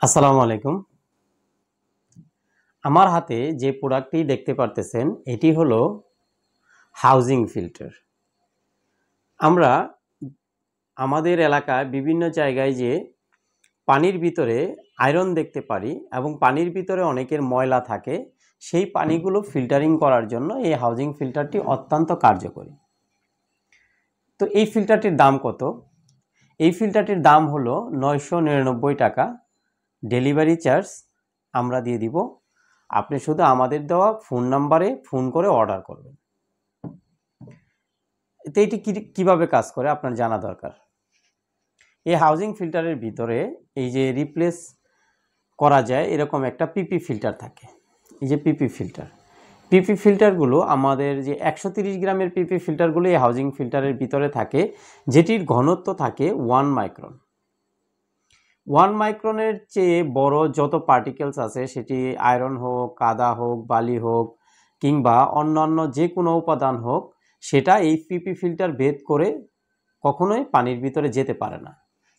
আসসালামু আলাইকুম। আমার হাতে যে প্রোডাক্টটি দেখতে পারতেছেন এটি হলো হাউজিং ফিল্টার। আমরা আমাদের এলাকায় বিভিন্ন জায়গায় যে পানির ভিতরে আয়রন দেখতে পারি এবং পানির ভিতরে অনেকের ময়লা থাকে, সেই পানিগুলো ফিল্টারিং করার জন্য এই হাউজিং ফিল্টারটি অত্যন্ত কার্যকরী। তো এই ফিল্টারটির দাম কত? এই ফিল্টারটির দাম হলো 999 টাকা। ডেলিভারি চার্জ আমরা দিয়ে দিব। আপনি শুধু আমাদের দেওয়া ফোন নাম্বারে ফোন করে অর্ডার করবেন। তো এটি কীভাবে কাজ করে আপনার জানা দরকার। এই হাউজিং ফিল্টারের ভিতরে এই যে রিপ্লেস করা যায় এরকম একটা পিপি ফিল্টার থাকে। এই যে পিপি ফিল্টারগুলো আমাদের যে 130 গ্রামের পিপি ফিল্টারগুলো এই হাউজিং ফিল্টারের ভিতরে থাকে, যেটির ঘনত্ব থাকে 1 মাইক্রন। 1 মাইক্রনের চেয়ে বড় যত পার্টিকেলস আছে, সেটি আয়রন হোক, কাদা হোক, বালি হোক কিংবা অন্যান্য যে কোনো উপাদান হোক, সেটা এই পিপি ফিল্টার ভেদ করে কখনোই পানির ভিতরে যেতে পারে না।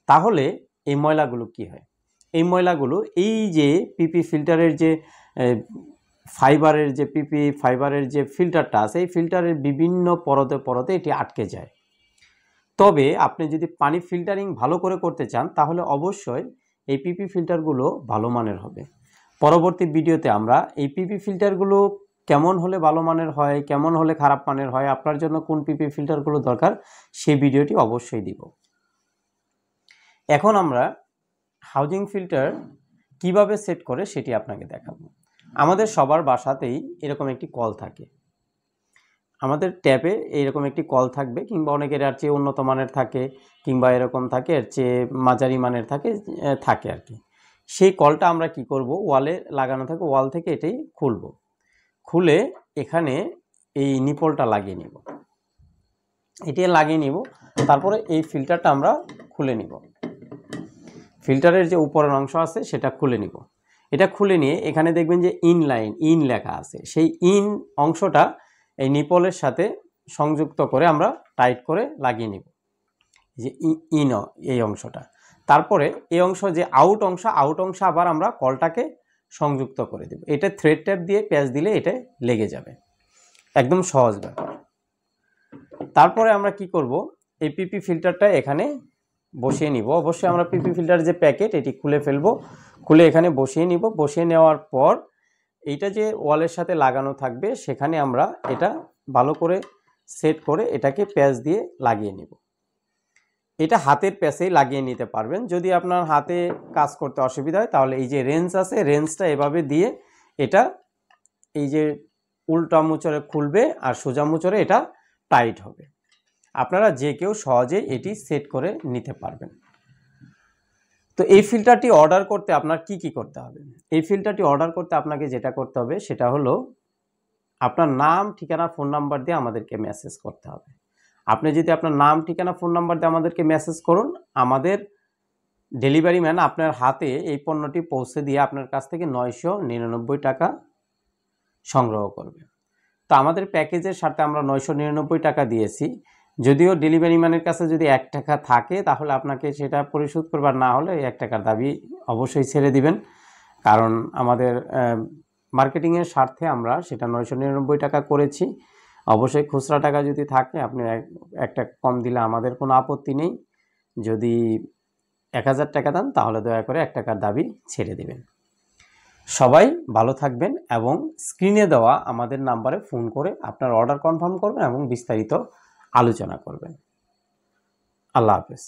তাহলে এই ময়লাগুলো কি হয়? এই ময়লাগুলো এই যে পিপি ফিল্টারের যে পিপি ফাইবারের যে ফিল্টারটা আছে, এই ফিল্টারের বিভিন্ন পরতে পরতে এটি আটকে যায়। তবে আপনি যদি পানি ফিল্টারিং ভালো করে করতে চান তাহলে অবশ্যই এই পিপি ফিল্টারগুলো ভালো মানের হবে। পরবর্তী ভিডিওতে আমরা এই পিপি ফিল্টারগুলো কেমন হলে ভালো মানের হয়, কেমন হলে খারাপ মানের হয়, আপনার জন্য কোন পিপি ফিল্টারগুলো দরকার সেই ভিডিওটি অবশ্যই দিব। এখন আমরা হাউজিং ফিল্টার কিভাবে সেট করে সেটি আপনাকে দেখাবো। আমাদের সবার বাসাতেই এরকম একটি কল থাকে। আমাদের ট্যাপে এইরকম একটি কল থাকবে, কিংবা অনেকের এর চেয়ে উন্নত মানের থাকে, কিংবা এরকম থাকে এর চেয়ে মাঝারি মানের থাকে আর কি। সেই কলটা আমরা কি করব, ওয়ালে লাগানো থাকে, ওয়াল থেকে এটাই খুলে এখানে এই নিপলটা লাগিয়ে নিব। এটি লাগিয়ে নিব, তারপরে এই ফিল্টারটা আমরা খুলে নিব। ফিল্টারের যে উপরের অংশ আছে সেটা খুলে নিব। এটা খুলে নিয়ে এখানে দেখবেন যে ইন লেখা আছে, সেই ইন অংশটা এই নিপলের সাথে সংযুক্ত করে আমরা টাইট করে লাগিয়ে নিব, যে এই অংশটা। তারপরে এই অংশ যে আউট অংশ আবার আমরা কলটাকে সংযুক্ত করে দেব। এটা থ্রেড ট্যাপ দিয়ে প্যাচ দিলে এটা লেগে যাবে, একদম সহজ ব্যাপার। তারপরে আমরা কি করব, এই পিপি ফিল্টারটা এখানে বসিয়ে নিব। অবশ্যই আমরা পিপি ফিল্টার যে প্যাকেট এটি খুলে ফেলবো, খুলে এখানে বসিয়ে নিব। বসিয়ে নেওয়ার পর এইটা যে ওয়ালের সাথে লাগানো থাকবে সেখানে আমরা এটা ভালো করে সেট করে এটাকে প্যাচ দিয়ে লাগিয়ে নিব। এটা হাতের প্যাচেই লাগিয়ে নিতে পারবেন। যদি আপনার হাতে কাজ করতে অসুবিধা হয় তাহলে এই যে রেঞ্জ আছে, রেঞ্জটা এভাবে দিয়ে এটা এই যে উল্টা মুচড়ে খুলবে আর সোজা মুচড়ে এটা টাইট হবে। আপনারা যে কেউ সহজেই এটি সেট করে নিতে পারবেন। তো এই ফিল্টারটি অর্ডার করতে আপনার কি করতে হবে? এই ফিল্টারটি অর্ডার করতে আপনাকে যেটা করতে হবে সেটা হলো আপনার নাম, ঠিকানা, ফোন নাম্বার দিয়ে আমাদেরকে মেসেজ করতে হবে। আপনি যদি আপনার নাম, ঠিকানা, ফোন নাম্বার দিয়ে আমাদেরকে মেসেজ করুন, আমাদের ডেলিভারি ম্যান আপনার হাতে এই পণ্যটি পৌঁছে দিয়ে আপনার কাছ থেকে 999 টাকা সংগ্রহ করবে। তো আমাদের প্যাকেজের সাথে আমরা 999 টাকা দিয়েছি। যদিও ডেলিভারি ম্যানের কাছে যদি 1 টাকা থাকে তাহলে আপনাকে সেটা পরিশোধ করবার, না হলে 1 টাকার দাবি অবশ্যই ছেড়ে দিবেন। কারণ আমাদের মার্কেটিংয়ের স্বার্থে আমরা সেটা 999 টাকা করেছি। অবশ্যই খুচরা টাকা যদি থাকে আপনি একটা কম দিলে আমাদের কোনো আপত্তি নেই। যদি 1000 টাকা দেন তাহলে দয়া করে 1 টাকার দাবি ছেড়ে দিবেন। সবাই ভালো থাকবেন এবং স্ক্রিনে দেওয়া আমাদের নাম্বারে ফোন করে আপনার অর্ডার কনফার্ম করবেন এবং বিস্তারিত আলোচনা করবেন। আল্লাহ হাফেজ।